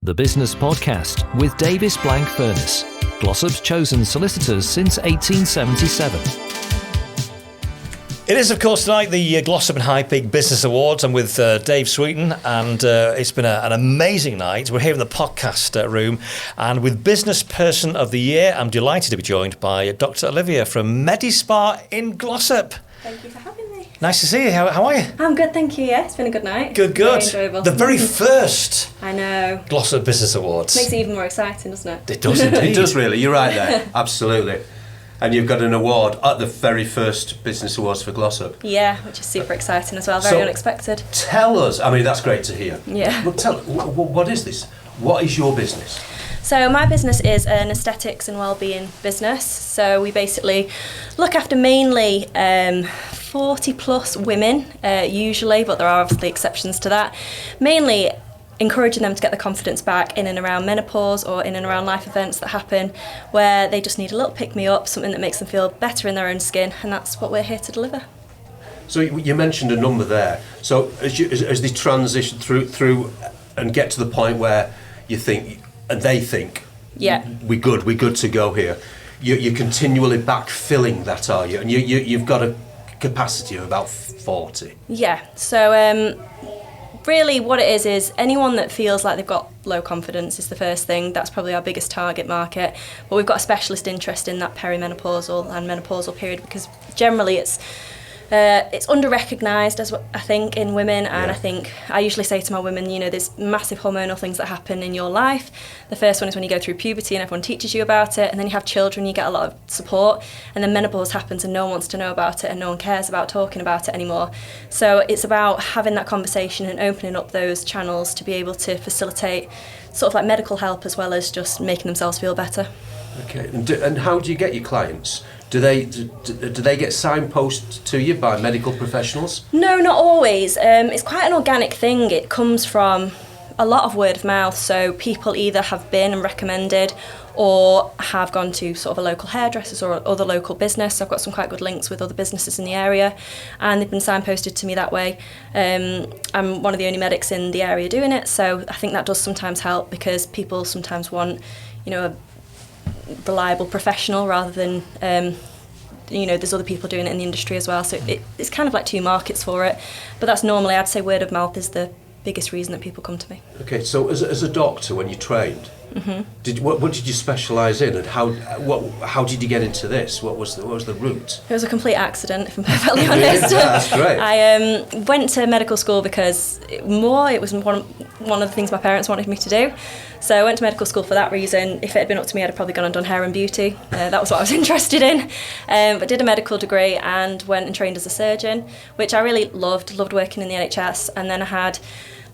the business podcast with Davis Blank Furness, Glossop's chosen solicitors since 1877. It is, of course, tonight the Glossop and High Peak Business Awards. I'm with Dave Sweeten, and it's been an amazing night. We're here in the podcast room, and with Business Person of the Year, I'm delighted to be joined by Dr. Olivia from MediSpa in Glossop. Thank you for having me. Nice to see you. How are you? I'm good, thank you. Yeah, it's been a good night. Good. Very enjoyable. The very first I know. Glossop Business Awards. Makes it even more exciting, doesn't it? It does indeed. It does really, you're right there, absolutely. And you've got an award at the very first Business Awards for Glossop. Yeah, which is super exciting as well, very unexpected. Tell us, I mean, that's great to hear. Yeah. Well, what is this? What is your business? So my business is an aesthetics and wellbeing business. So we basically look after mainly 40 plus women, usually, but there are obviously exceptions to that. Mainly encouraging them to get the confidence back in and around menopause or in and around life events that happen where they just need a little pick-me-up, something that makes them feel better in their own skin, and that's what we're here to deliver. So you mentioned a number there. So as they transition through and get to the point where you think, and they think, yeah, we're good to go here, you're continually backfilling that, are you? And you've got a capacity of about 40. Yeah, so really what it is anyone that feels like they've got low confidence is the first thing. That's probably our biggest target market, but we've got a specialist interest in that perimenopausal and menopausal period because generally it's under-recognised, as I think, in women, and I think I usually say to my women, you know, there's massive hormonal things that happen in your life. The first one is when you go through puberty and everyone teaches you about it, and then you have children, you get a lot of support, and then menopause happens and no one wants to know about it and no one cares about talking about it anymore. So it's about having that conversation and opening up those channels to be able to facilitate sort of like medical help as well as just making themselves feel better. Okay, and how do you get your clients? Do they get signposted to you by medical professionals? No, not always. It's quite an organic thing. It comes from a lot of word of mouth. So people either have been and recommended or have gone to sort of a local hairdressers or other local business. So I've got some quite good links with other businesses in the area and they've been signposted to me that way. I'm one of the only medics in the area doing it. So I think that does sometimes help because people sometimes want, you know, a reliable professional rather than you know, there's other people doing it in the industry as well, so it's kind of like two markets for it, but that's normally, I'd say word of mouth is the biggest reason that people come to me. Okay, so as a doctor, when you trained, what did you specialise in, and how did you get into this? What was the route? It was a complete accident, if I'm perfectly honest. Yeah, that's great. I went to medical school because it was one of the things my parents wanted me to do. So I went to medical school for that reason. If it had been up to me, I'd have probably gone and done hair and beauty. That was what I was interested in. But did a medical degree and went and trained as a surgeon, which I really loved working in the NHS. And then I had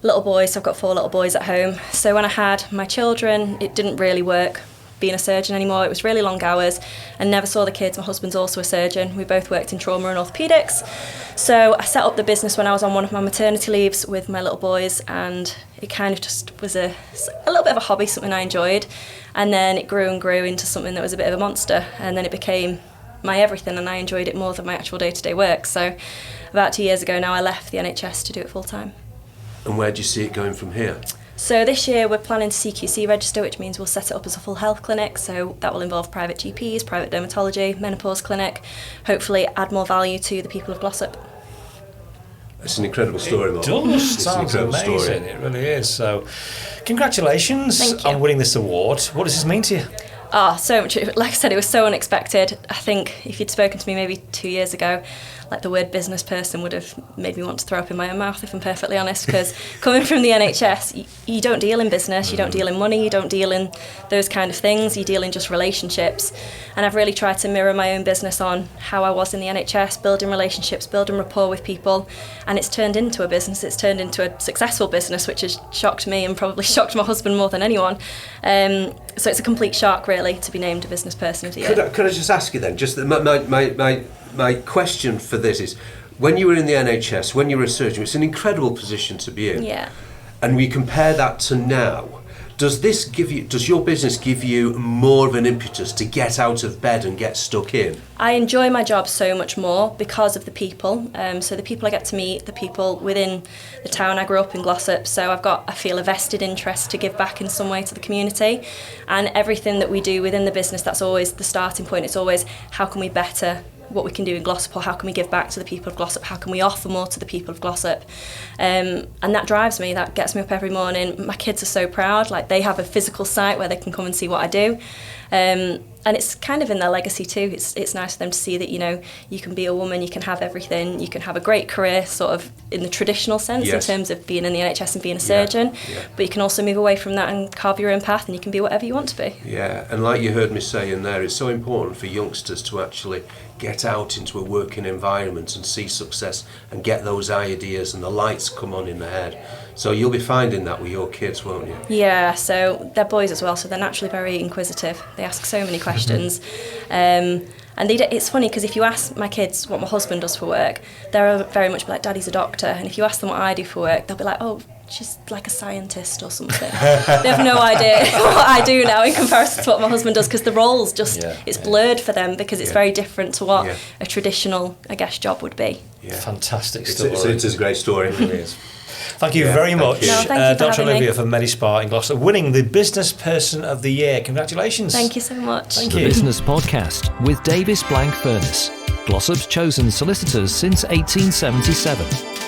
little boys, so I've got 4 little boys at home. So when I had my children, it didn't really work being a surgeon anymore. It was really long hours and never saw the kids. My husband's also a surgeon. We both worked in trauma and orthopaedics. So I set up the business when I was on one of my maternity leaves with my little boys, and it kind of just was a little bit of a hobby, something I enjoyed. And then it grew and grew into something that was a bit of a monster, and then it became my everything, and I enjoyed it more than my actual day-to-day work. So about 2 years ago now, I left the NHS to do it full-time. And where do you see it going from here? So this year we're planning to CQC register, which means we'll set it up as a full health clinic. So that will involve private GPs, private dermatology, menopause clinic, hopefully add more value to the people of Glossop. It's an incredible story, Mark. It does. It's Sounds an incredible amazing. story. It really is. So congratulations Thank you. on winning this award. What does this mean to you? So much. Like I said, it was so unexpected. I think if you'd spoken to me maybe 2 years ago, like the word business person would have made me want to throw up in my own mouth, if I'm perfectly honest, because coming from the NHS, you don't deal in business, you don't deal in money, you don't deal in those kind of things, you deal in just relationships. And I've really tried to mirror my own business on how I was in the NHS, building relationships, building rapport with people, and it's turned into a business, it's turned into a successful business, which has shocked me and probably shocked my husband more than anyone. So it's a complete shock, really, to be named a business person of the year. Could I just ask you then, just my question for this is, when you were in the NHS, when you were a surgeon, it's an incredible position to be in. Yeah. And we compare that to now. Does your business give you more of an impetus to get out of bed and get stuck in? I enjoy my job so much more because of the people. So the people I get to meet, the people within the town. I grew up in Glossop, so I feel a vested interest to give back in some way to the community. And everything that we do within the business, that's always the starting point. It's always, how can we better what we can do in Glossop, or how can we give back to the people of Glossop, how can we offer more to the people of Glossop, and that drives me, that gets me up every morning. My kids are so proud, like they have a physical site where they can come and see what I do, and it's kind of in their legacy too. It's nice for them to see that, you know, you can be a woman, you can have everything, you can have a great career sort of in the traditional sense, yes, in terms of being in the NHS and being a surgeon, but you can also move away from that and carve your own path, and you can be whatever you want to be. Yeah, and like you heard me saying there, it's so important for youngsters to actually get out into a working environment and see success and get those ideas and the lights come on in the head. So you'll be finding that with your kids, won't you? Yeah, so they're boys as well, so they're naturally very inquisitive. They ask so many questions. And it's funny because if you ask my kids what my husband does for work, they're very much like, Daddy's a doctor. And if you ask them what I do for work, they'll be like, oh, she's like a scientist or something. They have no idea what I do now in comparison to what my husband does, because the roles just, it's blurred for them because it's very different to what a traditional, I guess, job would be. Yeah. Fantastic story. It's a great story. It really is. Thank you very much, Dr. Olivia from MediSpa in Glossop, winning the Business Person of the Year. Congratulations. Thank you so much. The Business Podcast with Davis Blank Furness, Glossop's chosen solicitors since 1877.